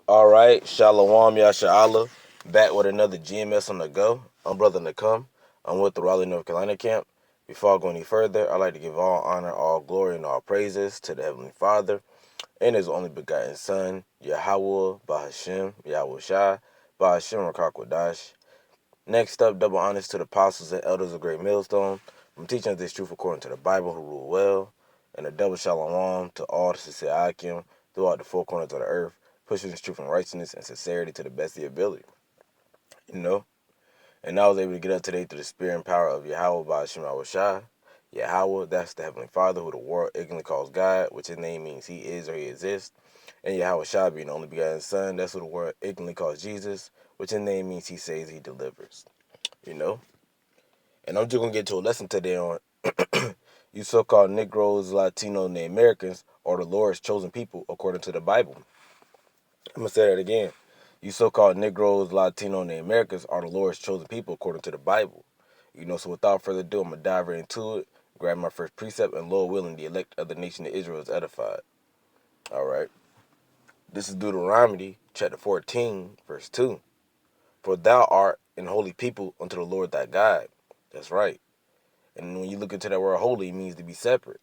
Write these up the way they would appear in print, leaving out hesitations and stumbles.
Alright, Shalom Yasha'Allah, back with another GMS on the go. I'm Brother Nakam. I'm with the Raleigh, North Carolina camp. Before I go any further, I'd like to give all honor, all glory, and all praises to the Heavenly Father and His only begotten Son, Yahweh, Bahashem, Yahweh Shai, Bahashem Rakakwadash. Next up, double honors to the apostles and elders of Great Millstone. I'm teaching this truth according to the Bible who rule well, and a double shalom to all the sincere Akim throughout the four corners of the earth, pushing this truth and righteousness and sincerity to the best of your ability. You know? And I was able to get up today through the spirit and power of Yahweh by Hashem Shai. Yahweh, that's the Heavenly Father who the world ignorantly calls God, which his name means he is or he exists. And Yahweh Shai being the only begotten Son, that's who the world ignorantly calls Jesus, which his name means he saves, he delivers. You know? And I'm just going to get to a lesson today on you so-called Negroes, Latinos, and the Americans are the Lord's chosen people according to the Bible. I'm going to say that again. You so-called Negroes, Latinos, and the Americans are the Lord's chosen people according to the Bible. So without further ado, I'm going to dive right into it, grab my first precept, and Lord willing, the elect of the nation of Israel is edified. All right. This is Deuteronomy chapter 14, verse 2. For thou art an holy people unto the Lord thy God. That's right. And when you look into that word holy, it means to be separate.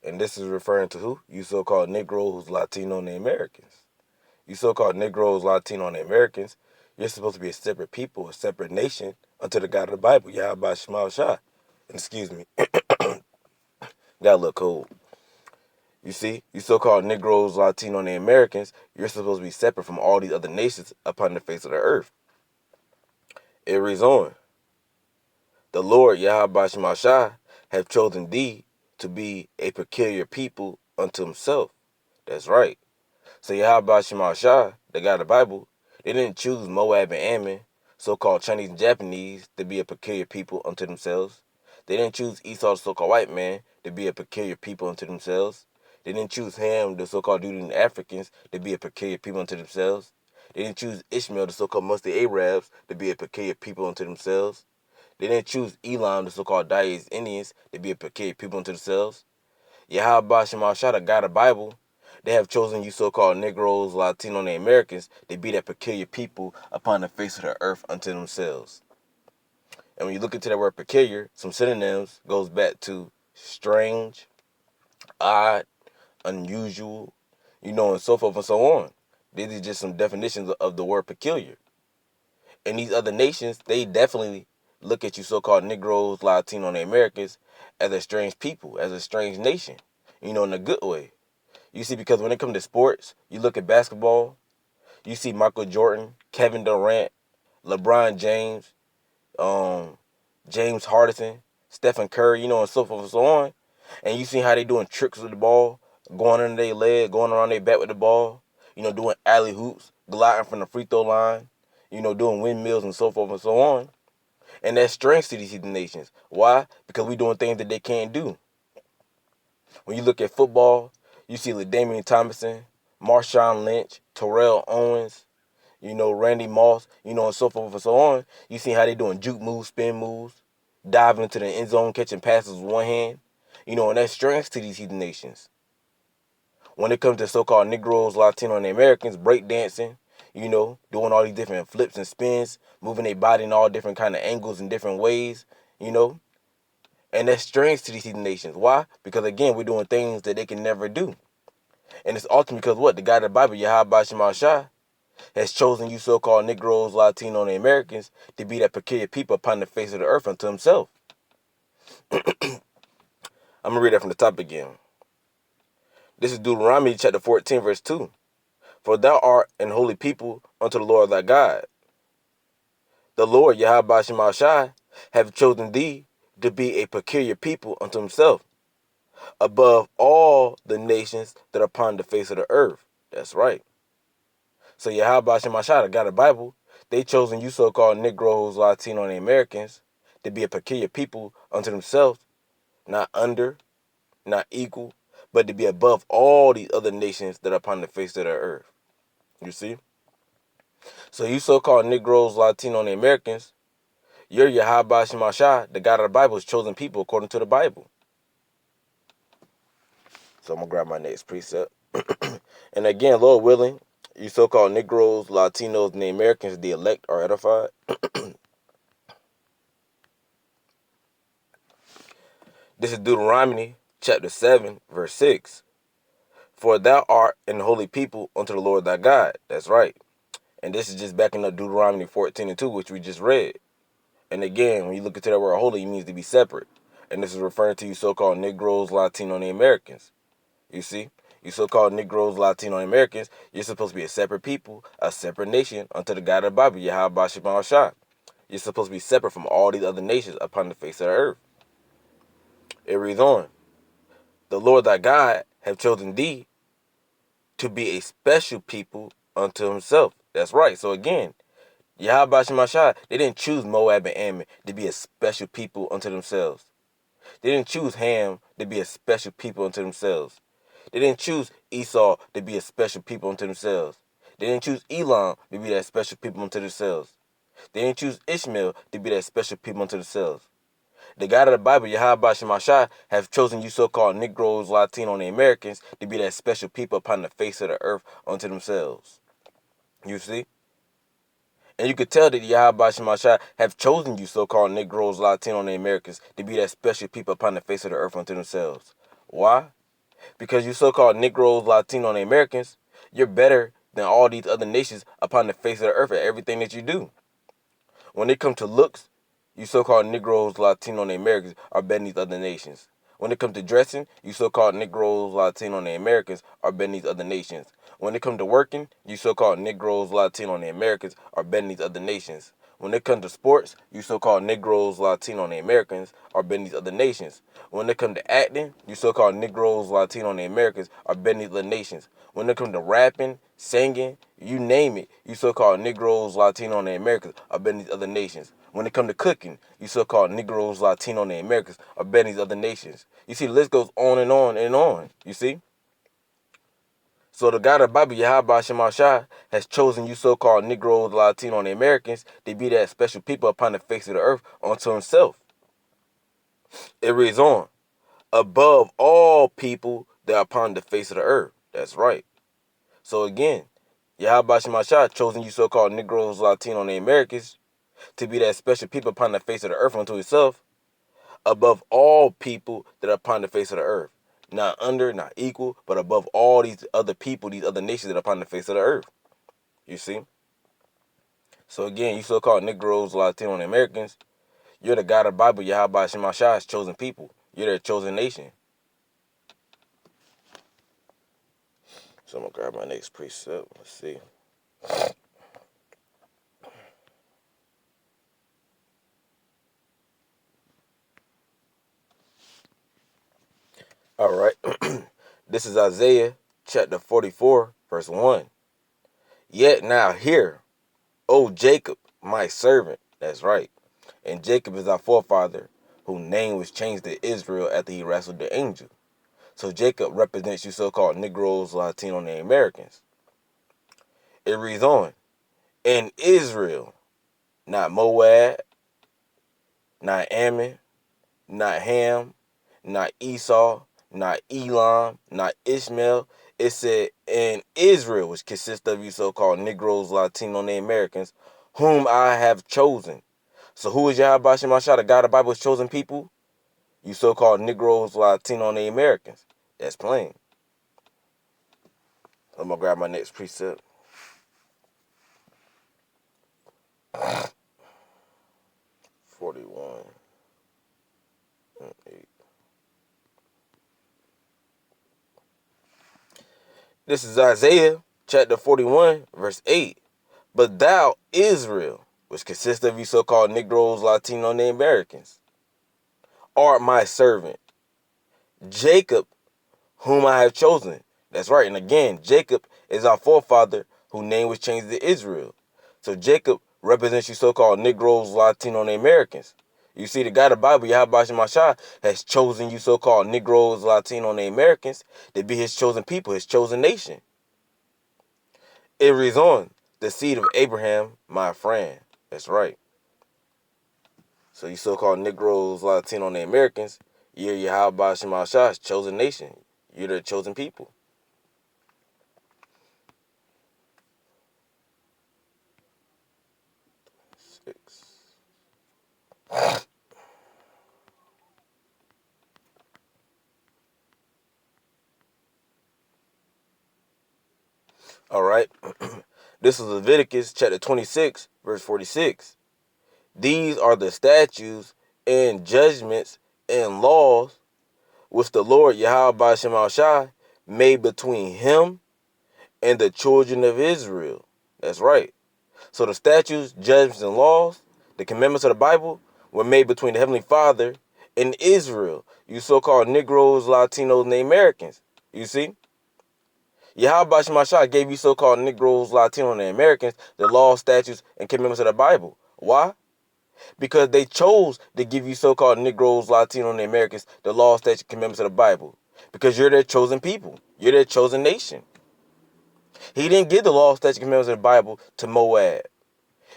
And this is referring to who? You so-called Negroes, Latino, and the Americans. You so-called Negroes, Latino, and the Americans, you're supposed to be a separate people, a separate nation unto the God of the Bible, Yahweh Shema Shah. Excuse me. Got a little cold. You see, you so-called Negroes, Latino, and the Americans, you're supposed to be separate from all these other nations upon the face of the earth. It reads on. The Lord, Yahweh Shema Shah, have chosen thee to be a peculiar people unto himself. That's right. So Yahweh Shema Shah, the God of the Bible, they didn't choose Moab and Ammon, so-called Chinese and Japanese, to be a peculiar people unto themselves. They didn't choose Esau, the so-called white man, to be a peculiar people unto themselves. They didn't choose Ham, the so-called Judean Africans, to be a peculiar people unto themselves. They didn't choose Ishmael, the so-called Musty Arabs, to be a peculiar people unto themselves. They didn't choose Elam, the so-called Dayes Indians, to be a peculiar people unto themselves. Yahweh Shema Shah, the God of the Bible, they have chosen you so-called Negroes, Latino, and Americans to be that peculiar people upon the face of the earth unto themselves. And when you look into that word peculiar, some synonyms goes back to strange, odd, unusual, and so forth and so on. These are just some definitions of the word peculiar. And these other nations, they definitely look at you so-called Negroes, Latino, and Americans as a strange people, as a strange nation, in a good way. You see, because when it comes to sports, you look at basketball, you see Michael Jordan, Kevin Durant, LeBron James, James Harden, Stephen Curry, and so forth and so on. And you see how they doing tricks with the ball, going under their leg, going around their back with the ball, doing alley hoops, gliding from the free throw line, doing windmills and so forth and so on. And that's strength to these nations. Why? Because we doing things that they can't do. When you look at football, you see LaDainian Tomlinson, Marshawn Lynch, Terrell Owens, Randy Moss, and so forth and so on. You see how they doing juke moves, spin moves, diving into the end zone, catching passes with one hand. And that's strength to these heathen nations. When it comes to so-called Negroes, Latino, and Americans, breakdancing, doing all these different flips and spins, moving their body in all different kind of angles and different ways, and that's strange to these heathen nations. Why? Because, again, we're doing things that they can never do. And it's ultimately because what? The God of the Bible, Yahweh Shema Shah, has chosen you so-called Negroes, Latino, and Americans to be that peculiar people upon the face of the earth unto himself. I'm going to read that from the top again. This is Deuteronomy chapter 14, verse 2. For thou art an holy people unto the Lord thy God. The Lord, Yahweh Shema Shai, have chosen thee to be a peculiar people unto himself, above all the nations that are upon the face of the earth. That's right. So Yahweh Shema Shai, the God of the Bible, they chosen you so-called Negroes, Latino, and Americans to be a peculiar people unto themselves, not under, not equal, but to be above all these other nations that are upon the face of the earth. You see? So you so-called Negroes, Latino, and Americans, you're Yahweh Shema Shai, the God of the Bible's chosen people according to the Bible. So I'm going to grab my next precept. And again, Lord willing, You so-called Negroes, Latinos, and the Americans, the elect, are edified. This is Deuteronomy chapter 7, verse 6. For thou art an holy people unto the Lord thy God. That's right. And this is just backing up Deuteronomy 14 and 2, which we just read. And again, when you look into that word holy, it means to be separate. And this is referring to you so-called Negroes, Latino, and the Americans. You see? You so-called Negroes, Latino, and Americans, you're supposed to be a separate people, a separate nation unto the God of the Bible, Yahweh Shema Shah. You're supposed to be separate from all these other nations upon the face of the earth. It reads on. The Lord thy God have chosen thee to be a special people unto himself. That's right. So again, Yahweh Shema Shah, they didn't choose Moab and Ammon to be a special people unto themselves. They didn't choose Ham to be a special people unto themselves. They didn't choose Esau to be a special people unto themselves. They didn't choose Elam to be that special people unto themselves. They didn't choose Ishmael to be that special people unto themselves. The God of the Bible, Yahweh Shema Shah, have chosen you so-called Negroes, Latino, and Americans to be that special people upon the face of the earth unto themselves. You see? And you could tell that Yahweh Shema Shah have chosen you so-called Negroes, Latino, and Americans to be that special people upon the face of the earth unto themselves. Why? Because you so-called Negroes, Latino, and Americans, you're better than all these other nations upon the face of the earth at everything that you do. When it comes to looks, you so-called Negroes, Latino, and Americans are better than these other nations. When it comes to dressing, you so-called Negroes, Latino, and Americans are better than these other nations. When it comes to working, you so-called Negroes, Latino, and Americans are better than these other nations. When it comes to sports, you so-called Negroes, Latino, and Americans are better than these other nations. When it comes to acting, you so-called Negroes, Latino, and Americans are better than these other nations. When it comes to rapping, singing, you name it, you so-called Negroes, Latino, and Americans are better than these other nations. When it comes to cooking, you so-called Negroes, Latino, and Americans are better than these other nations. You see, the list goes on and on and on, you see? So the God of the Bible, Yahweh Shema Shah, has chosen you so-called Negroes, Latino, and Americans to be that special people upon the face of the earth unto himself. It reads on, above all people that are upon the face of the earth. That's right. So again, Yahweh Shema Shah chosen you so-called Negroes, Latino, and Americans to be that special people upon the face of the earth unto himself, above all people that are upon the face of the earth. Not under, not equal, but above all these other people, these other nations that are upon the face of the earth. You see? So again, you so-called Negroes, Latino, and Americans, you're the God of the Bible, Yahweh Shema Shah's chosen people. You're their chosen nation. So I'm going to grab my next precept. Let's see. All right. This is Isaiah chapter 44, verse 1. Yet now hear, O Jacob, my servant. That's right. And Jacob is our forefather, whose name was changed to Israel after he wrestled the angel. So Jacob represents you so-called Negroes, Latino, and Americans. It reads on, in Israel, not Moab, not Ammon, not Ham, not Esau, not Elam, not Ishmael. It said in Israel, which consists of you so-called Negroes, Latino, and Americans, whom I have chosen. So who is Yahweh Shema Shah, the God of the Bible's chosen people? You so-called Negroes, Latino, and Americans. That's plain. I'm going to grab my next precept. '41. This is Isaiah chapter 41, verse 8. But thou, Israel, which consists of you so-called Negroes, Latino, and Americans, art my servant. Jacob, whom I have chosen. That's right. And again, Jacob is our forefather whose name was changed to Israel. So Jacob represents you so-called Negroes, Latino, and Americans. You see, the God of the Bible, Yahweh Shema Shah, has chosen you so-called Negroes, Latino, and Americans to be his chosen people, his chosen nation. It reads on, the seed of Abraham, my friend. That's right. So you so-called Negroes, Latino, and Americans, you're Yahweh Shema Shah's chosen nation. You're the chosen people. All right. This is Leviticus chapter 26, verse 46. These are the statutes and judgments and laws which the Lord Yahweh Shem Shai made between him and the children of Israel. That's right. So the statutes, judgments, and laws, the commandments of the Bible, were made between the Heavenly Father and Israel. You so-called Negroes, Latinos, and Americans. You see? Yahweh Shem Shai gave you so-called Negroes, Latinos, and Americans the laws, statutes, and commandments of the Bible. Why? Because they chose to give you so-called Negroes, Latinos, and Americans the law, statutes, and commandments of the Bible. Because you're their chosen people. You're their chosen nation. He didn't give the law, statutes, and commandments of the Bible to Moab.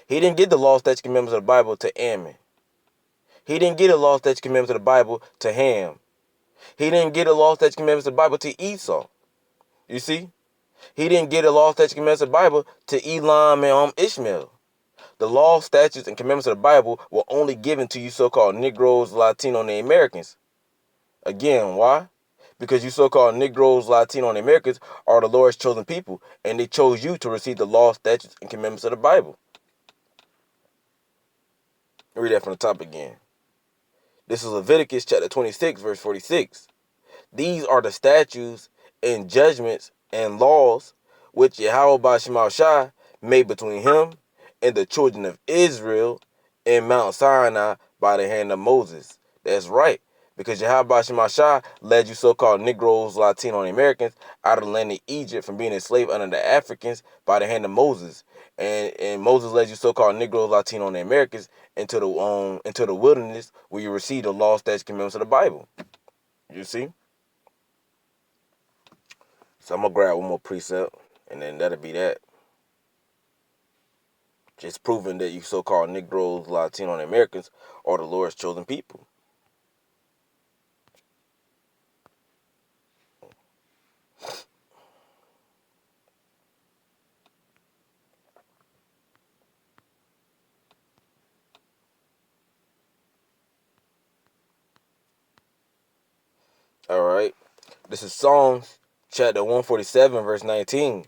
He didn't give the law, statutes, and commandments of the Bible to Ammon. He didn't give the law, statutes, and commandments of the Bible to Ham. He didn't give the law, statutes, and commandments of the Bible to Esau. You see? He didn't give the law, statutes, and commandments of the Bible to Elam and Ishmael. The law, statutes, and commandments of the Bible were only given to you so-called Negroes, Latino, and Americans. Again, why? Because you so-called Negroes, Latino, and Americans are the Lord's chosen people, and they chose you to receive the law, statutes, and commandments of the Bible. Read that from the top again. This is Leviticus chapter 26, verse 46. These are the statutes and judgments and laws which Yahweh Shem Shai made between him and the children of Israel in Mount Sinai by the hand of Moses. That's right, because Yahweh Shem Shai led you so-called Negroes, Latino, and Americans out of the land of Egypt from being enslaved under the Africans by the hand of Moses. And Moses led you so-called Negroes, Latino, and Americans into the wilderness where you receive the law, statutes, commandments of the Bible. You see? So I'm going to grab one more precept, and then that'll be that. Just proving that you so-called Negroes, Latino, and Americans are the Lord's chosen people. All right. This is Psalms chapter 147, verse 19.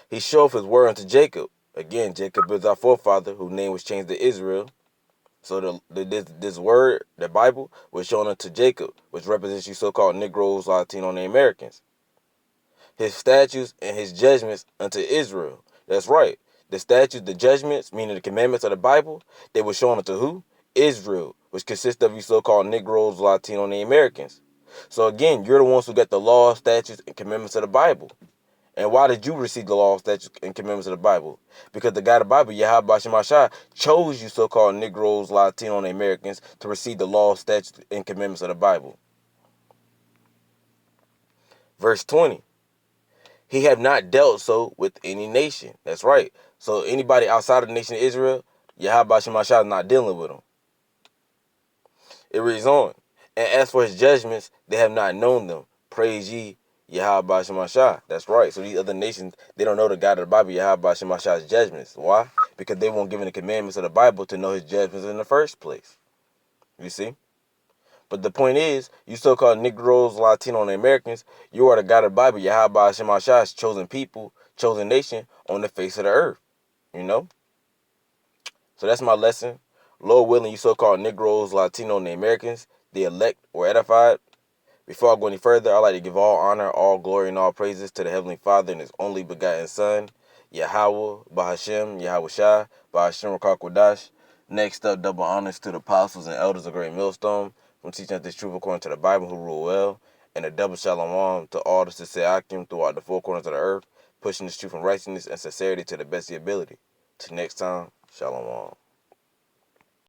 He showeth his word unto Jacob. Again, Jacob is our forefather, whose name was changed to Israel. So this word, the Bible, was shown unto Jacob, which represents you so-called Negroes, Latino, and Americans. His statutes and his judgments unto Israel. That's right. The statutes, the judgments, meaning the commandments of the Bible, they were shown unto who? Israel, which consists of you so-called Negroes, Latino, and Americans. So again, you're the ones who got the law, statutes, and commandments of the Bible. And why did you receive the law, statutes, and commandments of the Bible? Because the God of the Bible, Yahweh Shem Shai, chose you so-called Negroes, Latino, and Americans to receive the law, statutes, and commandments of the Bible. Verse 20. He have not dealt so with any nation. That's right. So anybody outside of the nation of Israel, Yahweh Shem Shai is not dealing with them. It reads on. And as for his judgments, they have not known them. Praise ye Yahweh Shem Shai. That's right. So these other nations, they don't know the God of the Bible, Yahweh Shem Shai's judgments. Why? Because they weren't given the commandments of the Bible to know his judgments in the first place. You see? But the point is, you so-called Negroes, Latino, and Americans, you are the God of the Bible, Yahweh Shem Shai's chosen people, chosen nation on the face of the earth. You know? So that's my lesson. Lord willing, you so-called Negroes, Latino, and Americans, the elect or edified. Before I go any further, I'd like to give all honor, all glory, and all praises to the Heavenly Father and his only begotten Son, Yahweh, Bahashem, Yahweh Shai, Bahashem Rakakwadash. Next up, double honors to the apostles and elders of Great Millstone from teaching us this truth according to the Bible who rule well, and a double shalom to all the sincere Akim throughout the four corners of the earth, pushing this truth and righteousness and sincerity to the best of your ability. Till next time, shalom.